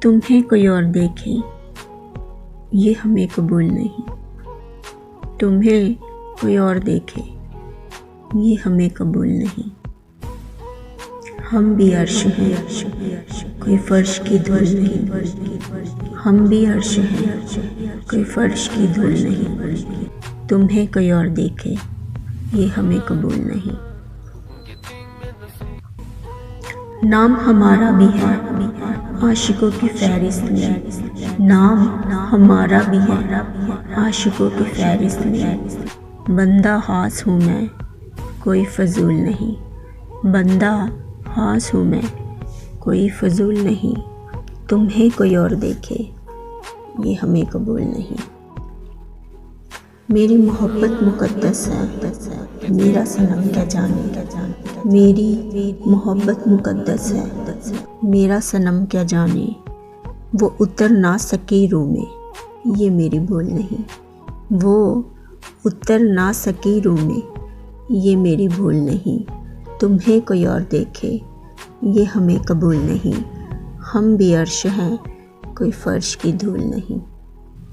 तुम्हें कोई और देखे ये हमें कबूल नहीं। तुम्हें कोई और देखे ये हमें कबूल नहीं। हम भी अर्श हैं कोई फर्श की धूल नहीं। हम भी अर्श हैं कोई फर्श की धूल नहीं। तुम्हें कोई और देखे ये हमें कबूल नहीं। नाम हमारा भी है आशिकों की फहरिस्त में। नाम हमारा भी है आशिकों की फहरिस्त में। बंदा खास हूँ मैं कोई फजूल नहीं। बंदा खास हूँ मैं कोई फजूल नहीं। तुम्हें कोई और देखे ये हमें कबूल नहीं। मेरी मोहब्बत मुक़द्दस है मेरा सनम क्या जाने। मेरी मोहब्बत मुक़द्दस है मेरा सनम क्या जाने। वो उतर ना सके रूह में ये मेरी भूल नहीं। वो उतर ना सके रूह में ये मेरी भूल नहीं। तुम्हें कोई और देखे ये हमें कबूल नहीं। हम भी अर्श हैं कोई फर्श की धूल नहीं।